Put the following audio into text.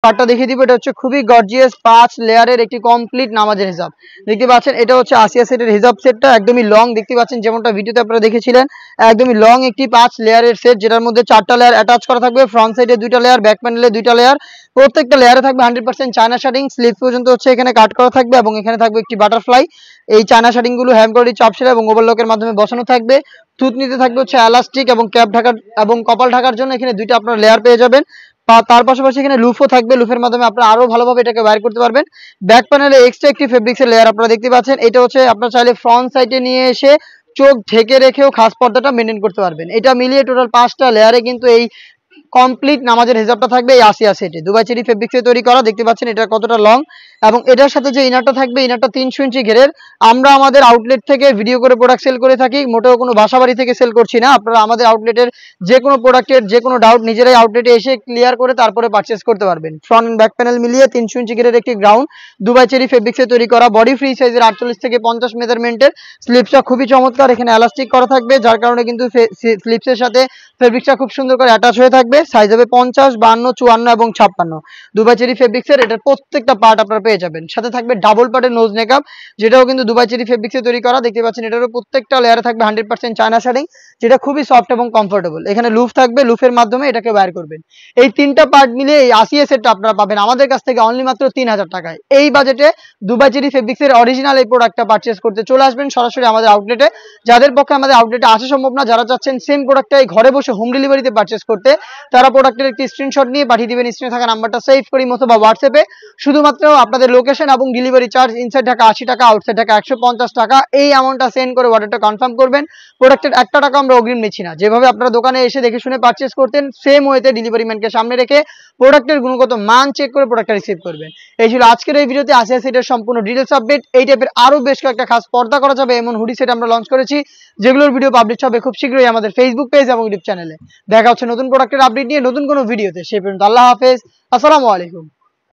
পার্টটা দেখিয়ে দিব। এটা হচ্ছে খুবই গর্জিয়াস 5 লেয়ারের একটি কমপ্লিট নামাজের হিজাব দেখতে পাচ্ছেন। এটা হচ্ছে আসিয়া সেটের হিজাব সেটটা একদমই লং দেখতে পাচ্ছেন, যেমনটা ভিডিওতে আপনারা দেখেছিলেন একদমই লং একটি 5 লেয়ারের সেট, যেটার মধ্যে 4টা লেয়ার অ্যাটাচ করা থাকবে, ফ্রন্ট সাইডে 2টা লেয়ার, ব্যাক প্যানেলে 2টা লেয়ার, প্রত্যেকটা লেয়ারে থাকবে 100% চায়না শার্টিং, স্লিভ পর্যন্ত হচ্ছে এখানে কাট করা থাকবে এবং এখানে থাকবে একটি বাটারফ্লাই। এই চায়না শার্টিং গুলো হ্যামকলি চাপ সেলাই এবং ওভারলকের মাধ্যমে বসানো থাকবে। থুতনিতে থাকবে হচ্ছে এলাস্টিক এবং ক্যাপ ঢাকার এবং কপাল ঢাকার জন্য এখানে 2টা আপনারা লেয়ার পেয়ে যাবেন। তার পাশাপাশি এখানে লুফও থাকবে, লুফের মাধ্যমে আপনারা আরো ভালোভাবে এটাকে বাইর করতে পারবেন। ব্যাক প্যানেলে এক্সট্রা একটি ফেব্রিক্সের লেয়ার আপনারা দেখতে পাচ্ছেন। এটা হচ্ছে আপনারা চাইলে ফ্রন্ট সাইডে নিয়ে এসে চোখ ঢেকে রেখেও খাস পর্দাটা মেনটেন করতে পারবেন। এটা মিলিয়ে টোটাল 5টা লেয়ারে কিন্তু এই কমপ্লিট নামাজের হিজাবটা থাকবে এই আসিয়া সেটে। দুবাই চেরি ফেব্রিক্সে তৈরি করা, দেখতে পাচ্ছেন এটা কতটা লং এবং এটার সাথে যে ইনারটা থাকবে, ইনারটা 300 ইঞ্চি ঘেরের। আমরা আমাদের আউটলেট থেকে ভিডিও করে প্রোডাক্ট সেল করে থাকি, মোটেও কোনো বাসাবাড়ি থেকে সেল করছি না। আপনারা আমাদের আউটলেটের যে কোনো প্রোডাক্টের যে কোনো ডাউট নিজেরাই আউটলেটে এসে ক্লিয়ার করে তারপরে পারচেস করতে পারবেন। ফ্রন্ট এন্ড ব্যাক প্যানেল মিলিয়ে 300 ইঞ্চি ঘেরের একটি গ্রাউন্ড দুবাই চেরি ফেব্রিক্সে তৈরি করা, বডি ফ্রি সাইজের 48 থেকে 50 মেজারমেন্টের। স্লিপসটা খুবই চমৎকার, এখানে এলাস্টিক করা থাকবে, যার কারণে কিন্তু স্লিপসের সাথে ফেব্রিক্সটা খুব সুন্দর করে অ্যাটাচ হয়ে থাকবে। সাইজ হবে 50, 52, 54 এবং 56। দুবাই চেরি ফেব্রিক্সের এটার প্রত্যেকটা পার্ট আপনারা পেয়ে যাবেন। সাথে থাকবে ডাবল পার্টের নোজ মেকআপ, যেটাও কিন্তু দুবাই চেরি ফেব্রিক্সে তৈরি করা, দেখতে পাচ্ছেন। এটারও প্রত্যেকটা লেয়ারে থাকবে 100% চায়না শাড়ি, যেটা খুবই সফট এবং কমফোর্টেবল। এখানে লুফ থাকবে, লুফের মাধ্যমে এটাকে বাইর করবেন। এই 3টা পার্ট মিলে এই আসিয়া সেটটা আপনারা পাবেন আমাদের কাছ থেকে অনলি মাত্র 3000 টাকায়। এই বাজেটে দুবাই চেরি ফেব্রিক্সের অরিজিনাল এই প্রোডাক্টটা পারচেস করতে চলে আসবেন সরাসরি আমাদের আউটলেটে। যাদের পক্ষে আমাদের আউটলেটে আসা সম্ভব না, যারা চাচ্ছেন সেম প্রোডাক্টটাই ঘরে বসে হোম ডেলিভারিতে পারচেস করতে, তারা প্রোডাক্টের একটি স্ক্রিনশট নিয়ে পাঠিয়ে দিবেন স্ক্রিনে থাকা নাম্বারটা সেভ করি অথবা হোয়াটসঅ্যাপে। শুধুমাত্র আপনাদের লোকেশন এবং ডেলিভারি চার্জ, ইনসাইড ঢাকা 80 টাকা, আউটসাইড ঢাকা 150 টাকা, এই অ্যামাউন্টটা সেন্ড করে অর্ডারটা কনফার্ম করবেন। প্রোডাক্টের 1 টাকা আমরা অগ্রিম নিচ্ছি না। যেভাবে আপনারা দোকানে এসে দেখে শুনে পারচেস করতেন, সেম ওয়েতে ডেলিভারি ম্যানকে সামনে রেখে প্রোডাক্টের গুণগত মান চেক করে প্রোডাক্টটা রিসিভ করবেন। এই ছিল আজকের এই ভিডিওতে আসিয়া সেটের সম্পূর্ণ ডিটেলস আপডেট। এই টাইপের আরো বেশ কয়েকটা খাস পর্দা করা যাবে এমন হুডি সেট আমরা লঞ্চ করেছি, যেগুলোর ভিডিও পাবলিশ হবে খুব শীঘ্রই আমাদের ফেসবুক পেজ এবং ইউটিউব চ্যানেলে। দেখা হচ্ছে নতুন প্রোডাক্টের আপডেট নিয়ে নতুন কোনো ভিডিওতে। সেই পর্যন্ত আল্লাহ হাফেজ, আসসালামু আলাইকুম।